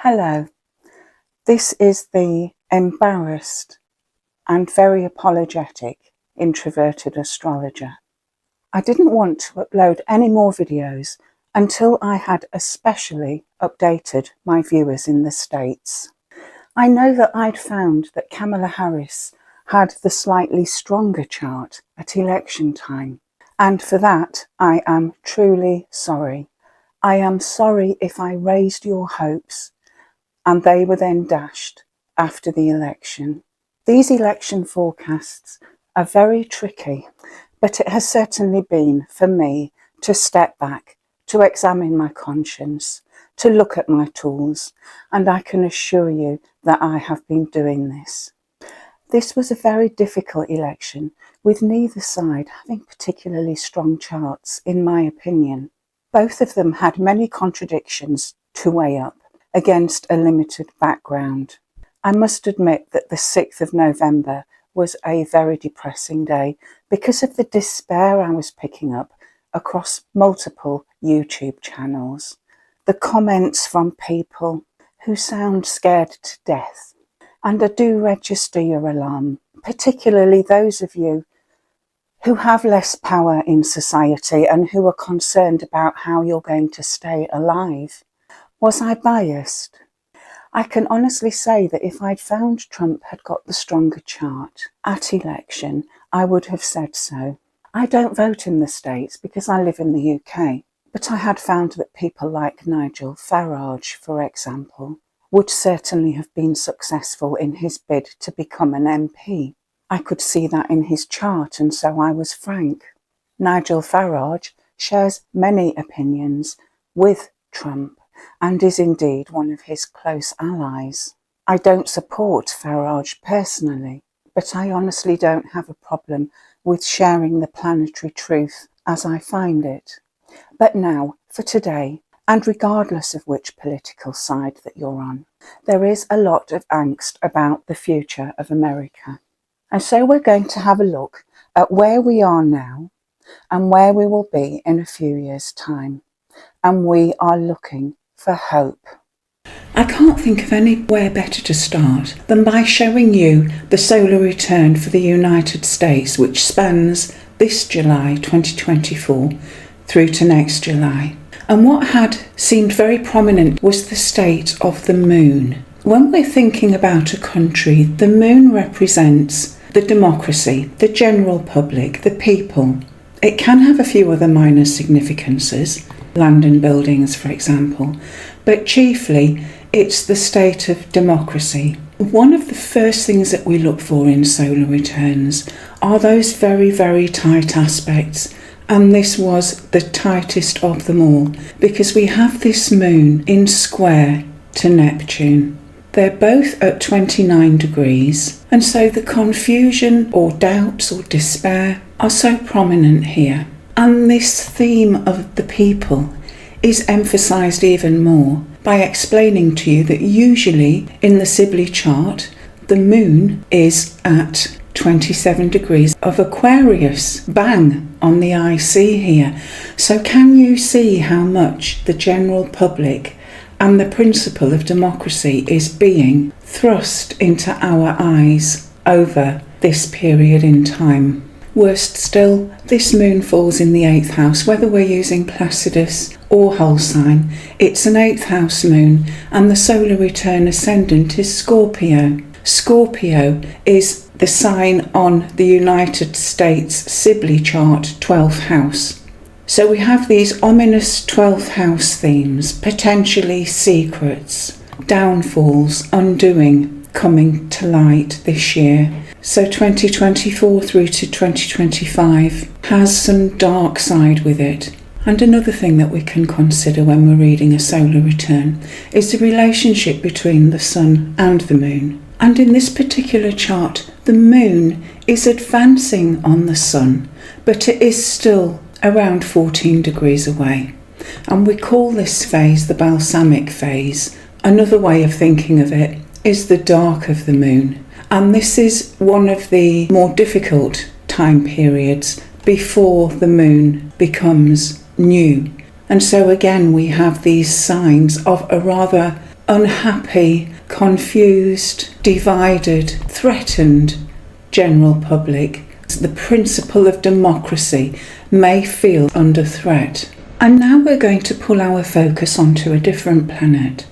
Hello, this is the embarrassed and very apologetic introverted astrologer. I didn't want to upload any more videos until I had especially updated my viewers in the States. I know that I'd found that Kamala Harris had the slightly stronger chart at election time, and for that I am truly sorry. I am sorry if I raised your hopes and they were then dashed after the election. These election forecasts are very tricky, but it has certainly been for me to step back, to examine my conscience, to look at my tools, and I can assure you that I have been doing this. This was a very difficult election, with neither side having particularly strong charts, in my opinion. Both of them had many contradictions to weigh up against a limited background. I must admit that the 6th of November was a very depressing day because of the despair I was picking up across multiple YouTube channels. The comments from people who sound scared to death. And I do register your alarm, particularly those of you who have less power in society and who are concerned about how you're going to stay alive. Was I biased? I can honestly say that if I'd found Trump had got the stronger chart at election, I would have said so. I don't vote in the States because I live in the UK, but I had found that people like Nigel Farage, for example, would certainly have been successful in his bid to become an MP. I could see that in his chart, and so I was frank. Nigel Farage shares many opinions with Trump and is indeed one of his close allies. I don't support Farage personally, but I honestly don't have a problem with sharing the planetary truth as I find it. But now, for today, and regardless of which political side that you're on, there is a lot of angst about the future of America. And so we're going to have a look at where we are now and where we will be in a few years' time. And we are looking for hope. I can't think of anywhere better to start than by showing you the solar return for the United States, which spans this July 2024 through to next July. And what had seemed very prominent was the state of the moon. When we're thinking about a country, the moon represents the democracy, the general public, the people. It can have a few other minor significances, land and buildings, for example, but chiefly it's the state of democracy. One of the first things that we look for in solar returns are those very, very tight aspects, and this was the tightest of them all because we have this moon in square to Neptune. They're both at 29 degrees, and so the confusion or doubts or despair are so prominent here. And this theme of the people is emphasised even more by explaining to you that usually in the Sibley chart, the moon is at 27 degrees of Aquarius, bang on the IC here. So can you see how much the general public and the principle of democracy is being thrust into our eyes over this period in time? Worst still, this moon falls in the 8th house, whether we're using Placidus or whole sign. It's an 8th house moon, and the solar return ascendant is Scorpio. Scorpio is the sign on the United States Sibley chart, 12th house. So we have these ominous 12th house themes, potentially secrets, downfalls, undoing, coming to light this year. So 2024 through to 2025 has some dark side with it. And another thing that we can consider when we're reading a solar return is the relationship between the sun and the moon. And in this particular chart, the moon is advancing on the sun, but it is still around 14 degrees away. And we call this phase the balsamic phase. Another way of thinking of it is the dark of the moon. And this is one of the more difficult time periods before the moon becomes new. And so again, we have these signs of a rather unhappy, confused, divided, threatened general public, the principle of democracy may feel under threat. And now we're going to pull our focus onto a different planet.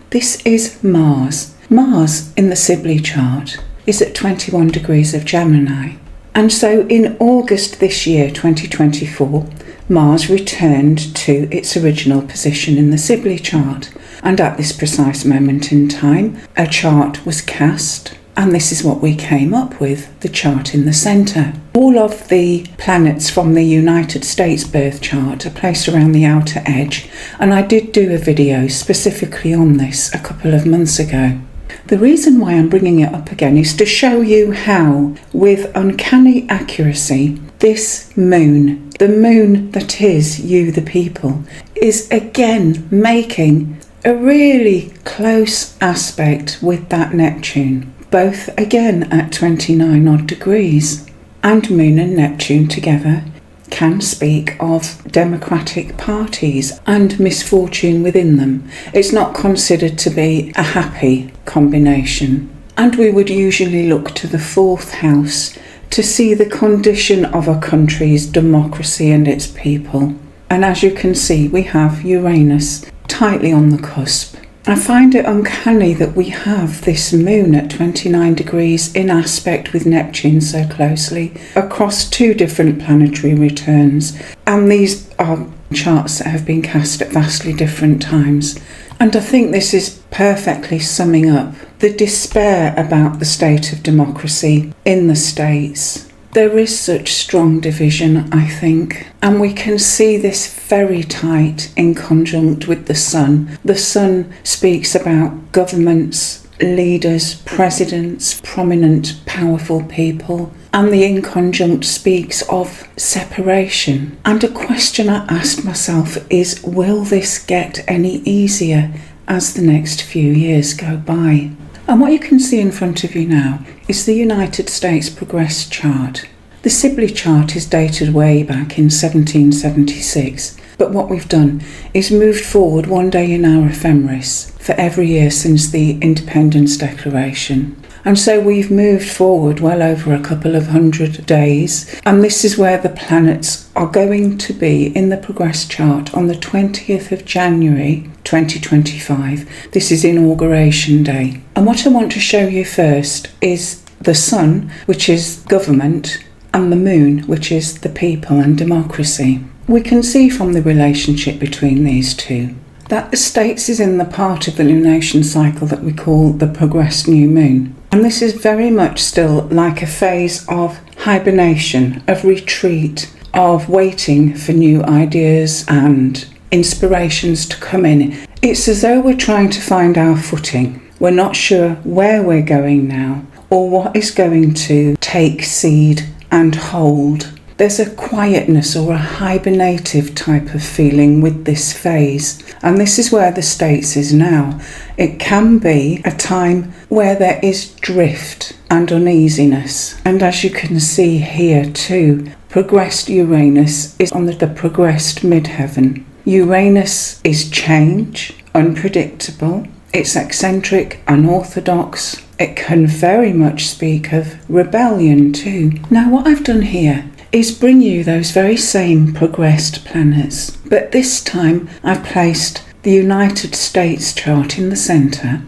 This is Mars. Mars in the Sibley chart is at 21 degrees of Gemini. And so in August this year, 2024, Mars returned to its original position in the Sibley chart. And at this precise moment in time, a chart was cast. And this is what we came up with, the chart in the centre. All of the planets from the United States birth chart are placed around the outer edge, and I did do a video specifically on this a couple of months ago. The reason why I'm bringing it up again is to show you how, with uncanny accuracy, this moon, the moon that is you the people, is again making a really close aspect with that Neptune. Both again at 29 odd degrees. And Moon and Neptune together can speak of democratic parties and misfortune within them. It's not considered to be a happy combination. And we would usually look to the fourth house to see the condition of a country's democracy and its people. And as you can see, we have Uranus tightly on the cusp. I find it uncanny that we have this moon at 29 degrees in aspect with Neptune so closely across two different planetary returns. And these are charts that have been cast at vastly different times. And I think this is perfectly summing up the despair about the state of democracy in the States. There is such strong division, I think, and we can see this very tight in conjunct with the Sun. The Sun speaks about governments, leaders, presidents, prominent, powerful people, and the inconjunct speaks of separation. And a question I asked myself is, will this get any easier as the next few years go by? And what you can see in front of you now is the United States Progress chart. The Sibley chart is dated way back in 1776, but what we've done is moved forward one day in our ephemeris for every year since the Independence Declaration. And so we've moved forward well over a couple of 100 days, and this is where the planets are going to be in the Progress chart on the 20th of January 2025. This is Inauguration Day. And what I want to show you first is the Sun, which is government, and the Moon, which is the people and democracy. We can see from the relationship between these two that the States is in the part of the lunation cycle that we call the progressed new moon. And this is very much still like a phase of hibernation, of retreat, of waiting for new ideas and inspirations to come in. It's as though we're trying to find our footing. We're not sure where we're going now or what is going to take seed and hold. There's a quietness or a hibernative type of feeling with this phase, and this is where the States is now. It can be a time where there is drift and uneasiness, and as you can see here too, progressed Uranus is on the progressed midheaven. Uranus is change, unpredictable, it's eccentric, unorthodox. It can very much speak of rebellion too. Now what I've done here is bring you those very same progressed planets, but this time I've placed the United States chart in the centre,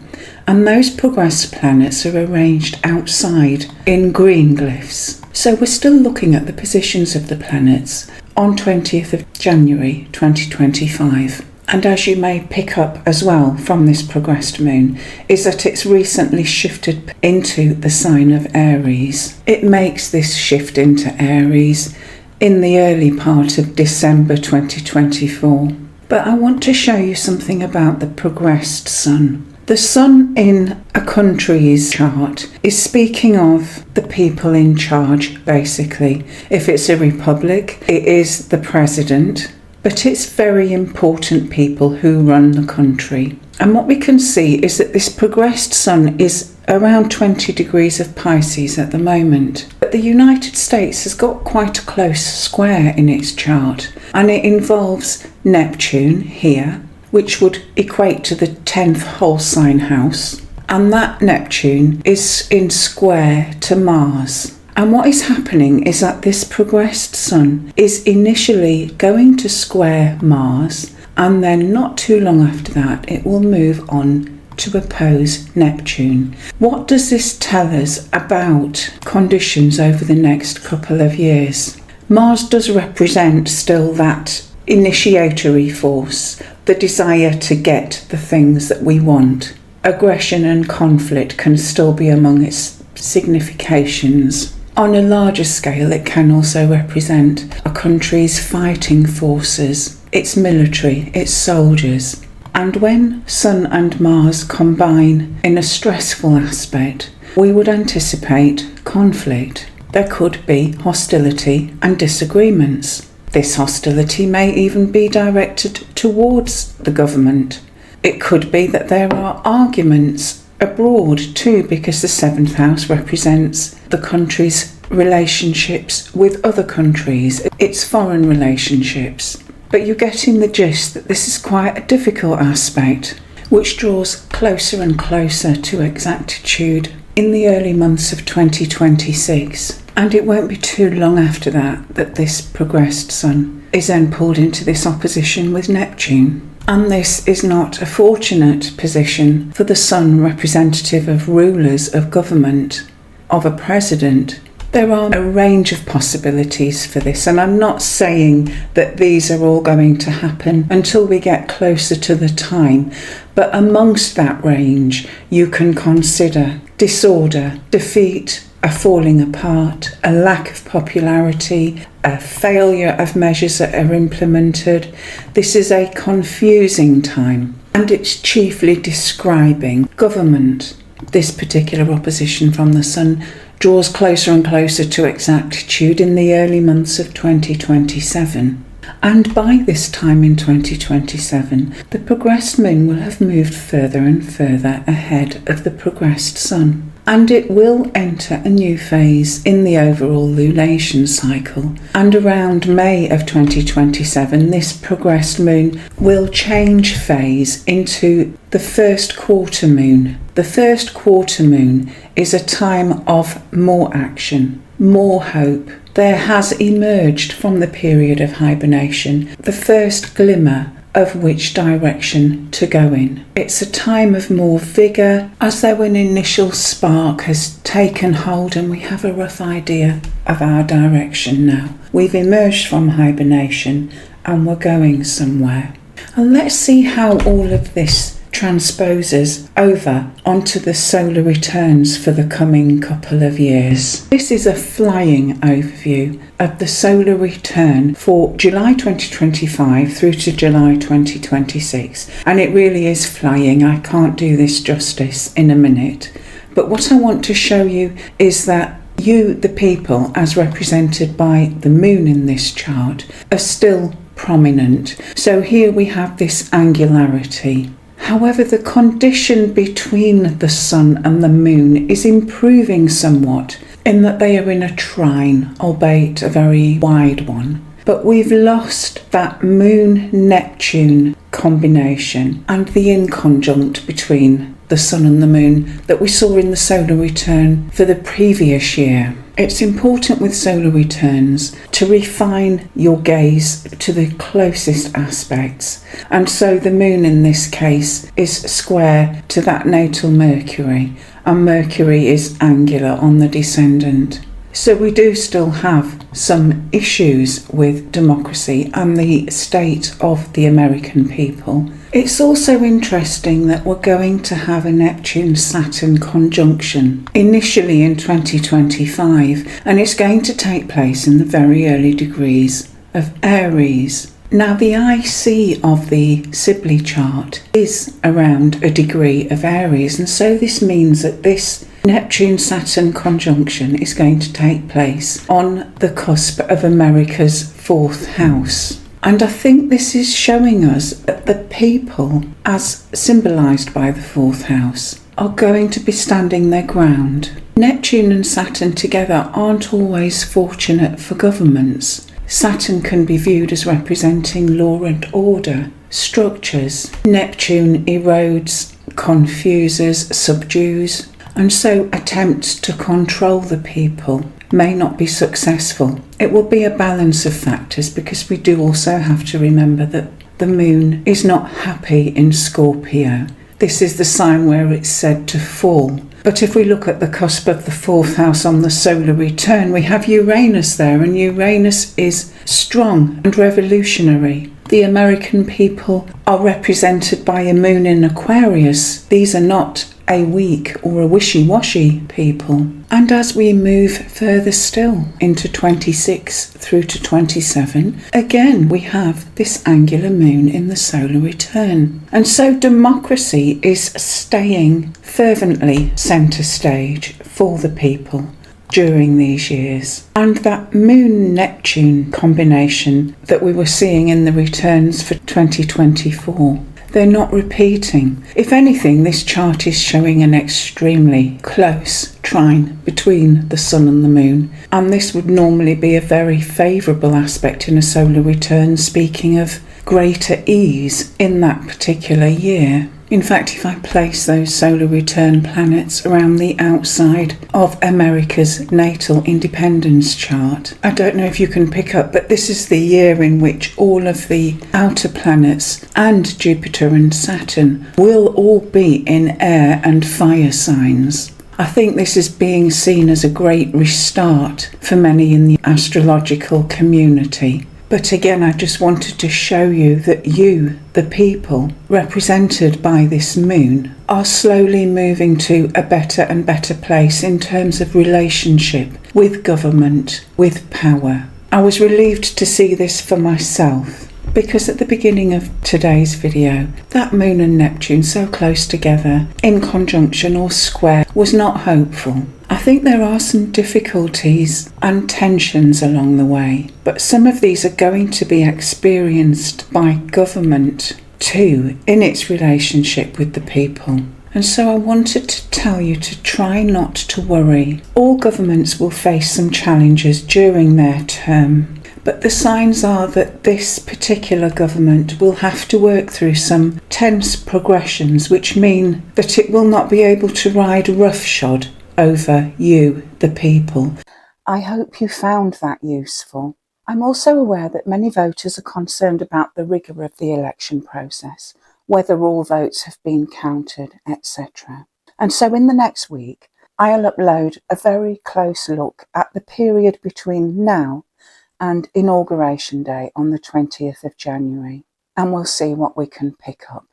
and those progressed planets are arranged outside in green glyphs. So we're still looking at the positions of the planets on 20th of January 2025. And as you may pick up as well from this progressed moon, is that it's recently shifted into the sign of Aries. It makes this shift into Aries in the early part of December 2024. But I want to show you something about the progressed Sun. The Sun in a country's chart is speaking of the people in charge, basically. If it's a republic, it is the president. But it's very important people who run the country. And what we can see is that this progressed Sun is around 20 degrees of Pisces at the moment. But the United States has got quite a close square in its chart, and it involves Neptune here, which would equate to the 10th whole sign house. And that Neptune is in square to Mars. And what is happening is that this progressed Sun is initially going to square Mars, and then not too long after that it will move on to oppose Neptune. What does this tell us about conditions over the next couple of years? Mars does represent still that initiatory force, the desire to get the things that we want. Aggression and conflict can still be among its significations. On a larger scale, it can also represent a country's fighting forces, its military, its soldiers. And when Sun and Mars combine in a stressful aspect, we would anticipate conflict. There could be hostility and disagreements. This hostility may even be directed towards the government. It could be that there are arguments abroad too, because the 7th house represents the country's relationships with other countries, its foreign relationships. But you're getting the gist that this is quite a difficult aspect, which draws closer and closer to exactitude in the early months of 2026. And it won't be too long after that this progressed Sun is then pulled into this opposition with Neptune. And this is not a fortunate position for the Sun, representative of rulers of government, of a president. There are a range of possibilities for this, and I'm not saying that these are all going to happen until we get closer to the time, but amongst that range you can consider disorder, defeat, a falling apart, a lack of popularity, a failure of measures that are implemented. This is a confusing time, and it's chiefly describing government. This particular opposition from the Sun draws closer and closer to exactitude in the early months of 2027. And by this time in 2027, the progressed Moon will have moved further and further ahead of the progressed Sun. And it will enter a new phase in the overall lunation cycle. And around May of 2027, this progressed Moon will change phase into the first quarter moon. The first quarter moon is a time of more action, more hope. There has emerged from the period of hibernation the first glimmer of which direction to go in. It's a time of more vigour, as though an initial spark has taken hold and we have a rough idea of our direction now. We've emerged from hibernation and we're going somewhere. And let's see how all of this transposes over onto the solar returns for the coming couple of years. This is a flying overview of the solar return for July 2025 through to July 2026, and it really is flying. I can't do this justice in a minute, but what I want to show you is that you, the people, as represented by the Moon in this chart, are still prominent. So here we have this angularity. However, the condition between the Sun and the Moon is improving somewhat in that they are in a trine, albeit a very wide one. But we've lost that Moon-Neptune combination and the inconjunct between the Sun and the Moon that we saw in the solar return for the previous year. It's important with solar returns to refine your gaze to the closest aspects, and so the Moon in this case is square to that natal Mercury, and Mercury is angular on the descendant. So we do still have some issues with democracy and the state of the American people. It's also interesting that we're going to have a Neptune-Saturn conjunction initially in 2025, and it's going to take place in the very early degrees of Aries. Now, the IC of the Sibley chart is around a degree of Aries, and so this means that this Neptune-Saturn conjunction is going to take place on the cusp of America's 4th house. And I think this is showing us that the people, as symbolised by the 4th house, are going to be standing their ground. Neptune and Saturn together aren't always fortunate for governments. Saturn can be viewed as representing law and order, structures. Neptune erodes, confuses, subdues, and so attempts to control the people may not be successful. It will be a balance of factors, because we do also have to remember that the moon is not happy in Scorpio. This is the sign where it's said to fall. But if we look at the cusp of the 4th house on the solar return, we have Uranus there, and Uranus is strong and revolutionary. The American people are represented by a moon in Aquarius. These are not a weak or a wishy-washy people. And as we move further still into 26 through to 27, again we have this angular moon in the solar return. And so democracy is staying fervently centre stage for the people during these years. And that Moon-Neptune combination that we were seeing in the returns for 2024, they're not repeating. If anything, this chart is showing an extremely close trine between the Sun and the Moon, and this would normally be a very favourable aspect in a solar return, speaking of greater ease in that particular year. In fact, if I place those solar return planets around the outside of America's natal independence chart, I don't know if you can pick up, but this is the year in which all of the outer planets and Jupiter and Saturn will all be in air and fire signs. I think this is being seen as a great restart for many in the astrological community. But again, I just wanted to show you that you, the people represented by this moon, are slowly moving to a better and better place in terms of relationship with government, with power. I was relieved to see this for myself, because at the beginning of today's video, that Moon and Neptune so close together, in conjunction or square, was not hopeful. I think there are some difficulties and tensions along the way, but some of these are going to be experienced by government too in its relationship with the people. And so I wanted to tell you to try not to worry. All governments will face some challenges during their term, but the signs are that this particular government will have to work through some tense progressions, which mean that it will not be able to ride roughshod over you, the people. I hope you found that useful. I'm also aware that many voters are concerned about the rigour of the election process, whether all votes have been counted, etc. And so in the next week, I'll upload a very close look at the period between now and Inauguration Day on the 20th of January, and we'll see what we can pick up.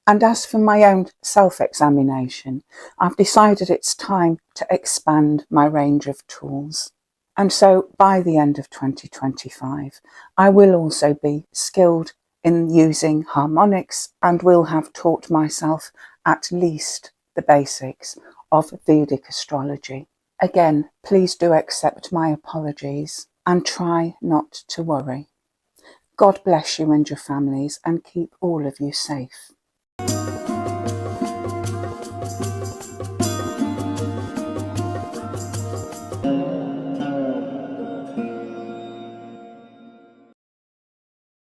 And as for my own self-examination, I've decided it's time to expand my range of tools. And so by the end of 2025, I will also be skilled in using harmonics and will have taught myself at least the basics of Vedic astrology. Again, please do accept my apologies and try not to worry. God bless you and your families, and keep all of you safe.